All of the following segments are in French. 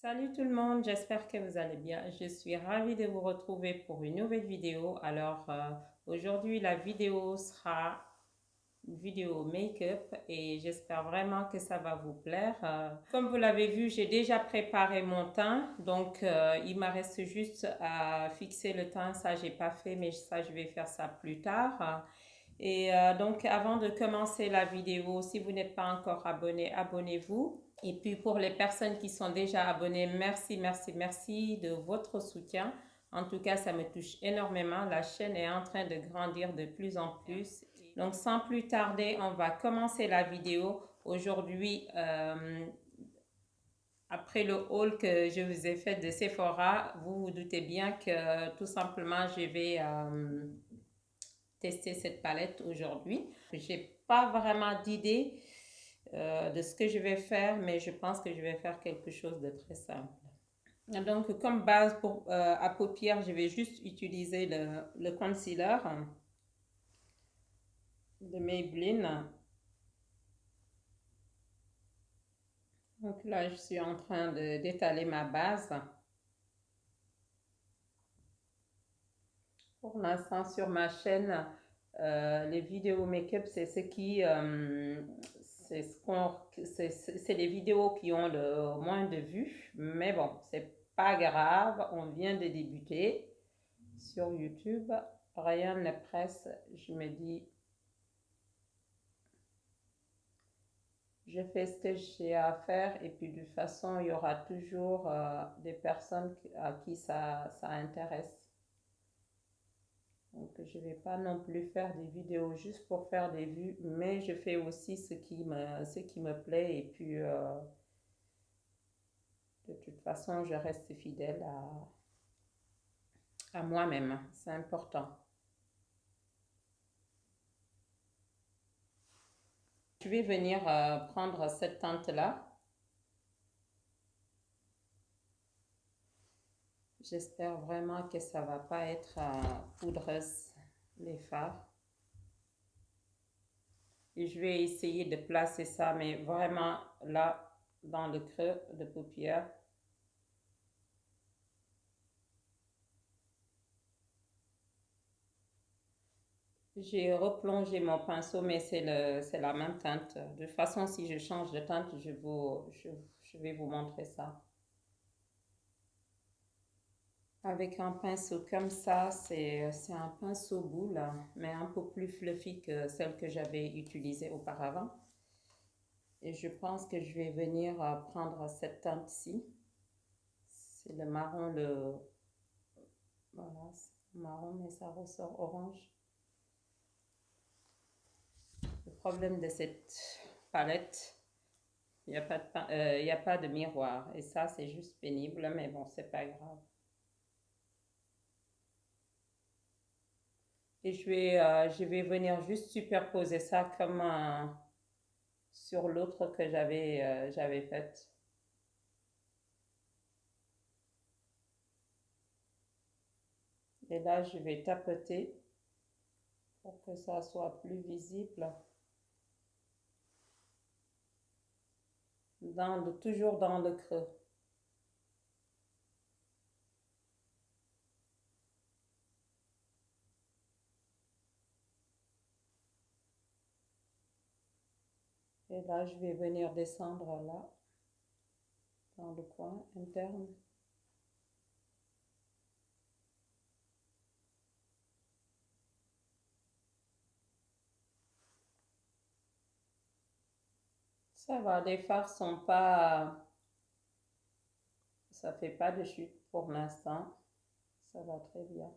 Salut tout le monde, j'espère que vous allez bien. Je suis ravie de vous retrouver pour une nouvelle vidéo. Aujourd'hui, la vidéo sera une vidéo make-up et j'espère vraiment que ça va vous plaire. Comme vous l'avez vu, j'ai déjà préparé mon teint, donc il me reste juste à fixer le teint. Ça, j'ai pas fait, mais ça, je vais faire ça plus tard. Donc, avant de commencer la vidéo, si vous n'êtes pas encore abonné, abonnez-vous. Et puis, pour les personnes qui sont déjà abonnées, merci, merci, merci de votre soutien. En tout cas, ça me touche énormément. La chaîne est en train de grandir de plus en plus. Donc, sans plus tarder, on va commencer la vidéo. Aujourd'hui, après le haul que je vous ai fait de Sephora, vous vous doutez bien que tout simplement, je vais tester cette palette aujourd'hui. J'ai pas vraiment d'idée de ce que je vais faire, mais je pense que je vais faire quelque chose de très simple. Donc, comme base à paupières, je vais juste utiliser le concealer de Maybelline. Donc là, je suis en train d'étaler ma base. Pour l'instant, sur ma chaîne, les vidéos make-up, c'est c'est les vidéos qui ont le moins de vues. Mais bon, c'est pas grave. On vient de débuter sur YouTube. Rien ne presse. Je me dis, je fais ce que j'ai à faire et puis de toute façon, il y aura toujours des personnes à qui ça intéresse. Donc, je ne vais pas non plus faire des vidéos juste pour faire des vues, mais je fais aussi ce qui me plaît et puis de toute façon, je reste fidèle à moi-même. C'est important. Je vais venir prendre cette teinte-là. J'espère vraiment que ça va pas être poudreuse, les fards. Et je vais essayer de placer ça, mais vraiment là, dans le creux de paupière. J'ai replongé mon pinceau, mais c'est la même teinte. De toute façon, si je change de teinte, je vais vous montrer ça. Avec un pinceau comme ça, c'est un pinceau boule, mais un peu plus fluffy que celle que j'avais utilisée auparavant. Et je pense que je vais venir prendre cette teinte-ci. C'est le marron, voilà, c'est marron, mais ça ressort orange. Le problème de cette palette, il n'y a pas y a pas de miroir. Et ça, c'est juste pénible, mais bon, c'est pas grave. Et je vais venir juste superposer ça comme sur l'autre que j'avais faite. Et là, je vais tapoter pour que ça soit plus visible. Toujours dans le creux. Et là, je vais venir descendre là, dans le coin interne. Ça va, les fards sont pas... Ça fait pas de chute pour l'instant. Ça va très bien.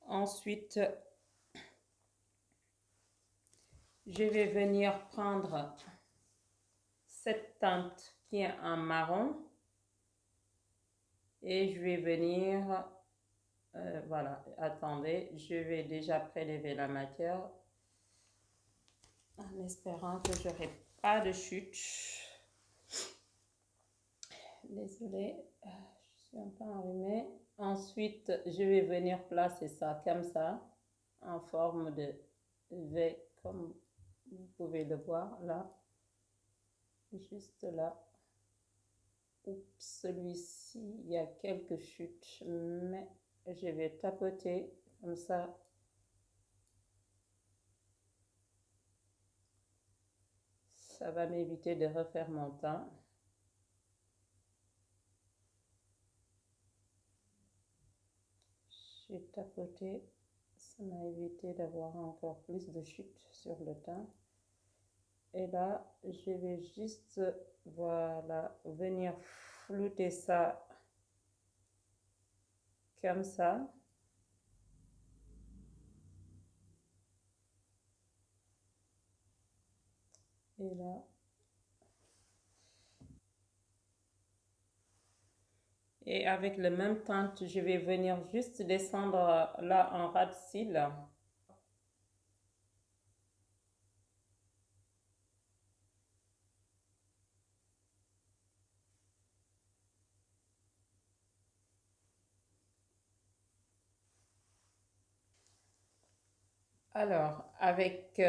Ensuite, je vais venir prendre cette teinte qui est en marron et je vais venir, voilà, attendez, je vais déjà prélever la matière. en espérant que je n'aurai pas de chute. Désolée, je suis un peu enrhumée. Ensuite, je vais venir placer ça comme ça, en forme de V, comme vous pouvez le voir là, juste là. Oups, celui-ci, il y a quelques chutes, mais je vais tapoter comme ça. Ça va m'éviter de refaire mon temps. J'ai tapoté, ça m'a évité d'avoir encore plus de chutes sur le teint. Et là, je vais juste, voilà, venir flouter ça comme ça. Et là. Et avec le même teinte, je vais venir juste descendre là en ras de cils. Alors, avec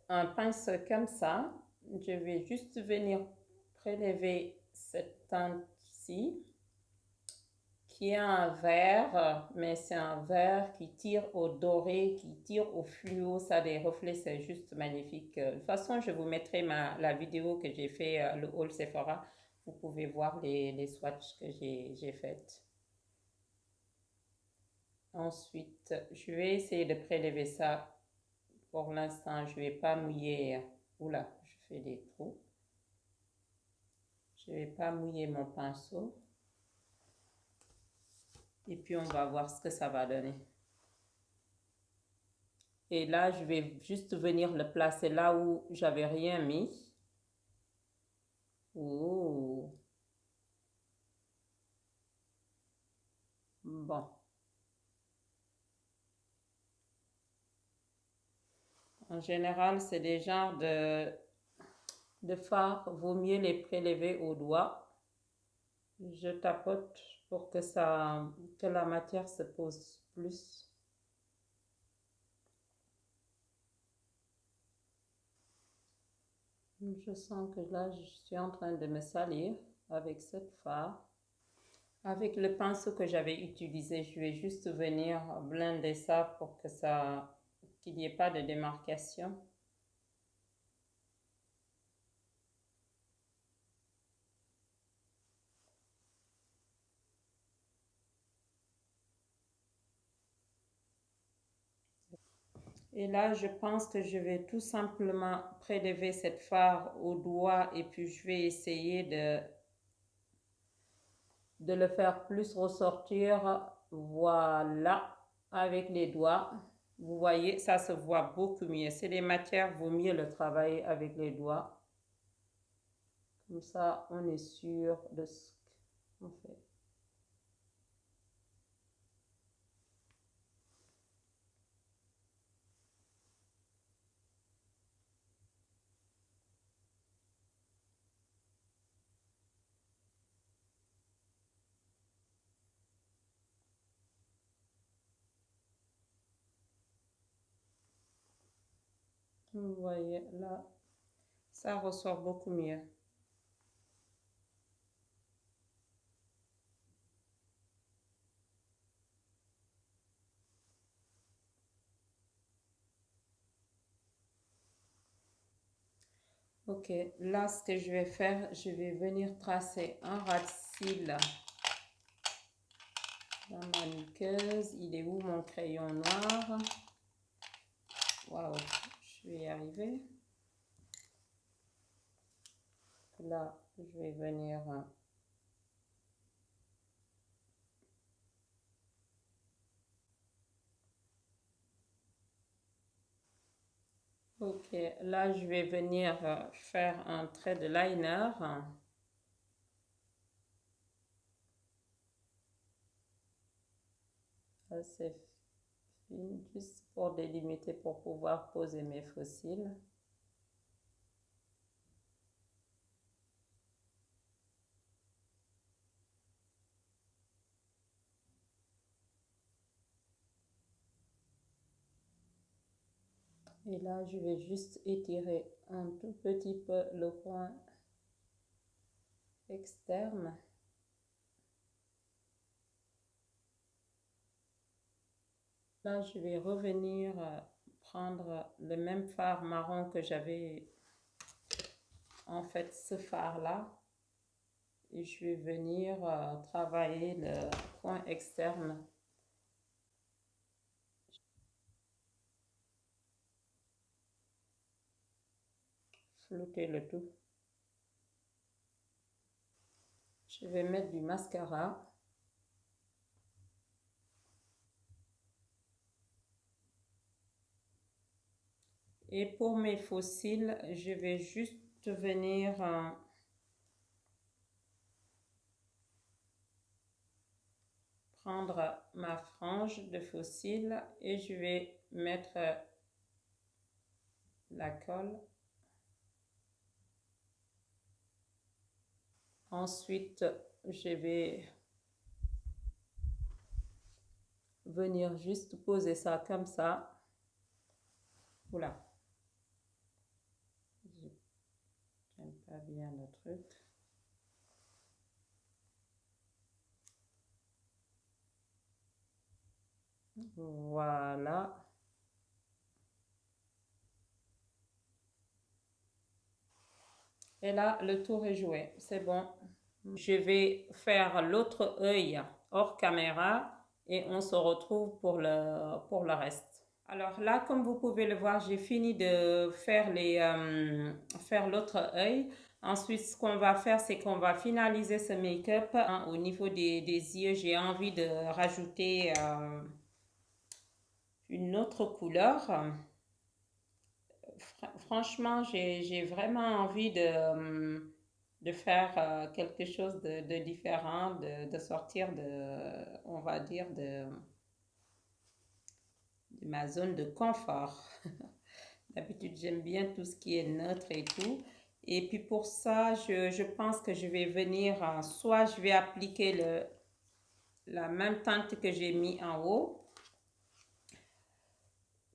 un pinceau comme ça, je vais juste venir prélever cette teinte-ci, qui est un vert, mais c'est un vert qui tire au doré, qui tire au fluo, ça a des reflets, c'est juste magnifique. De toute façon, je vous mettrai la vidéo que j'ai fait, le haul Sephora, vous pouvez voir les swatchs que j'ai faites. Ensuite, je vais essayer de prélever ça. Pour l'instant, je ne vais pas mouiller. Oula, je fais des trous. Je ne vais pas mouiller mon pinceau. Et puis, on va voir ce que ça va donner. Et là, je vais juste venir le placer là où j'avais rien mis. Oh. Bon. En général, c'est des genres de fards. Vaut mieux les prélever au doigt. Je tapote pour que la matière se pose plus. Je sens que là, je suis en train de me salir avec cette fard. Avec le pinceau que j'avais utilisé, je vais juste venir blender ça pour que qu'il n'y ait pas de démarcation. Et là, je pense que je vais tout simplement prélever cette fard au doigt et puis je vais essayer de le faire plus ressortir. Voilà, avec les doigts. Vous voyez, ça se voit beaucoup mieux. C'est des matières, vaut mieux le travailler avec les doigts. Comme ça, on est sûr de ce qu'on fait. Vous voyez, là, ça ressort beaucoup mieux. Ok, là, ce que je vais faire, je vais venir tracer un ras de cils dans ma muqueuse. Il est où mon crayon noir? Waouh, je vais y arriver. Là, je vais venir... Ok, là, je vais venir faire un trait de liner. C'est fine, juste pour délimiter, pour pouvoir poser mes fossiles. Et là, je vais juste étirer un tout petit peu le coin externe. Là, je vais revenir prendre le même fard marron que j'avais, en fait, ce fard-là. Et je vais venir travailler le coin externe. Flouter le tout. Je vais mettre du mascara. Et pour mes faux cils, je vais juste venir prendre ma frange de faux cils et je vais mettre la colle. Ensuite, je vais venir juste poser ça comme ça. Oula. J'aime pas bien le truc. Voilà. Et là, le tour est joué. C'est bon. Je vais faire l'autre œil hors caméra et on se retrouve pour le reste. Alors là, comme vous pouvez le voir, j'ai fini de faire faire l'autre œil. Ensuite, ce qu'on va faire, c'est qu'on va finaliser ce make-up. Au niveau des yeux, j'ai envie de rajouter une autre couleur. Franchement, j'ai vraiment envie de faire quelque chose de différent, de sortir on va dire, de ma zone de confort. D'habitude, j'aime bien tout ce qui est neutre et tout. Et puis pour ça, je pense que je vais venir, soit je vais appliquer la même teinte que j'ai mis en haut,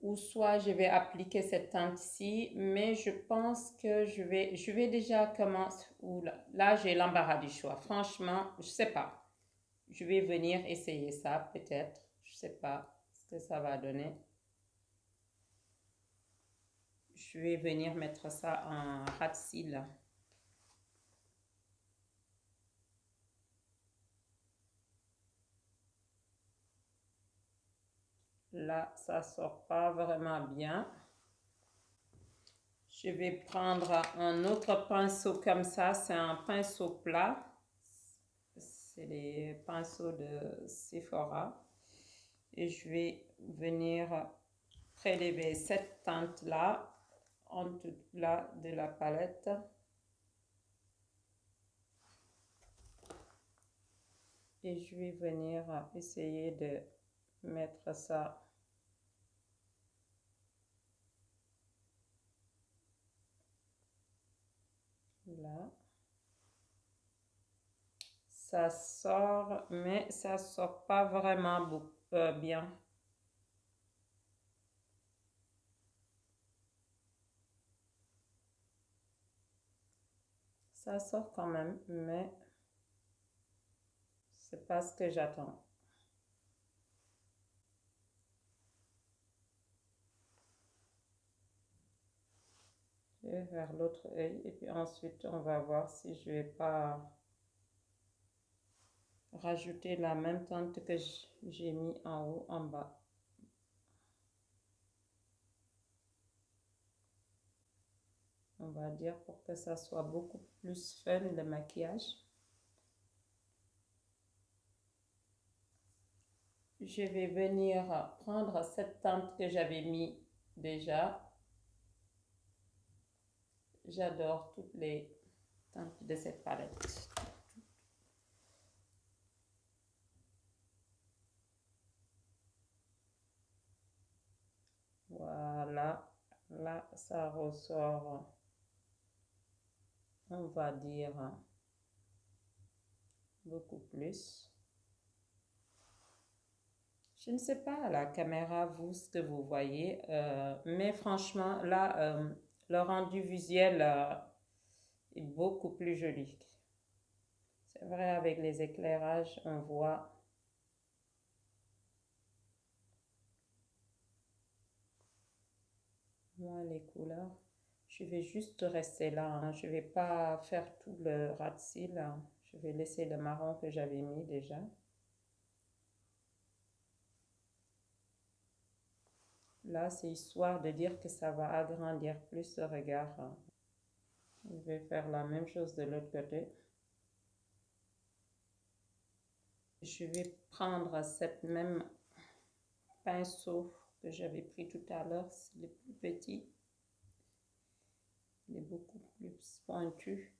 ou soit je vais appliquer cette teinte-ci, mais je pense que je vais déjà commencer. Là j'ai l'embarras du choix. Franchement, je sais pas. Je vais venir essayer ça peut-être. Je sais pas ce que ça va donner. Je vais venir mettre ça en ras de cils. Là, ça sort pas vraiment bien. Je vais prendre un autre pinceau comme ça. C'est un pinceau plat. C'est les pinceaux de Sephora. Et je vais venir prélever cette teinte-là en tout là de la palette. Et je vais venir essayer de mettre ça là. Ça sort, mais ça sort pas vraiment bien. Ça sort quand même, mais c'est pas ce que j'attends. Je vais vers l'autre œil et puis ensuite on va voir si je vais pas rajouter la même teinte que j'ai mis en haut, en bas. On va dire pour que ça soit beaucoup plus fun le maquillage. Je vais venir prendre cette teinte que j'avais mis déjà. J'adore toutes les teintes de cette palette. Voilà, là ça ressort, on va dire, beaucoup plus. Je ne sais pas à la caméra, vous, ce que vous voyez, mais franchement, là, le rendu visuel est beaucoup plus joli. C'est vrai, avec les éclairages, on voit moins les couleurs. Je vais juste rester là, hein. Je vais pas faire tout le ras de cils, hein. Je vais laisser le marron que j'avais mis déjà. Là, c'est histoire de dire que ça va agrandir plus le regard, hein. Je vais faire la même chose de l'autre côté. Je vais prendre cette même pinceau que j'avais pris tout à l'heure, c'est le plus petit. Il est beaucoup plus pointu.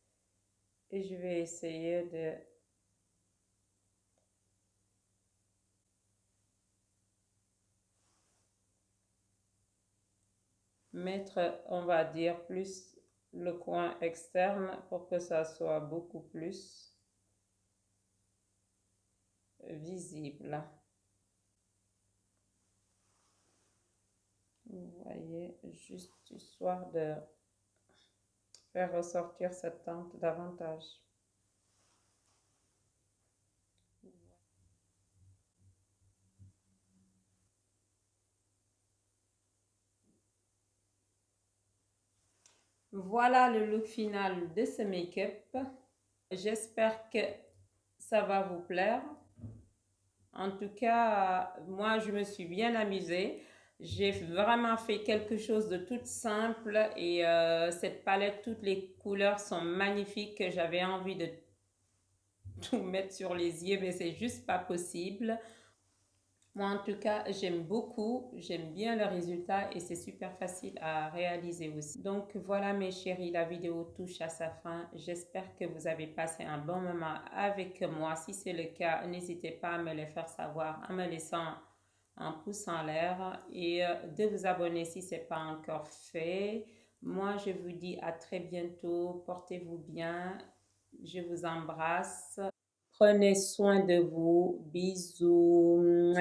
Et je vais essayer de mettre, on va dire, plus le coin externe pour que ça soit beaucoup plus visible. Vous voyez, juste histoire de faire ressortir cette teinte davantage. Voilà le look final de ce make-up. J'espère que ça va vous plaire. En tout cas, moi, je me suis bien amusée. J'ai vraiment fait quelque chose de tout simple et cette palette, toutes les couleurs sont magnifiques. J'avais envie de tout mettre sur les yeux, mais c'est juste pas possible. Moi, en tout cas, j'aime beaucoup, j'aime bien le résultat et c'est super facile à réaliser aussi. Donc voilà mes chéris, la vidéo touche à sa fin. J'espère que vous avez passé un bon moment avec moi. Si c'est le cas, n'hésitez pas à me le faire savoir en me laissant un pouce en l'air et de vous abonner si ce n'est pas encore fait. Moi, je vous dis à très bientôt. Portez-vous bien. Je vous embrasse. Prenez soin de vous. Bisous.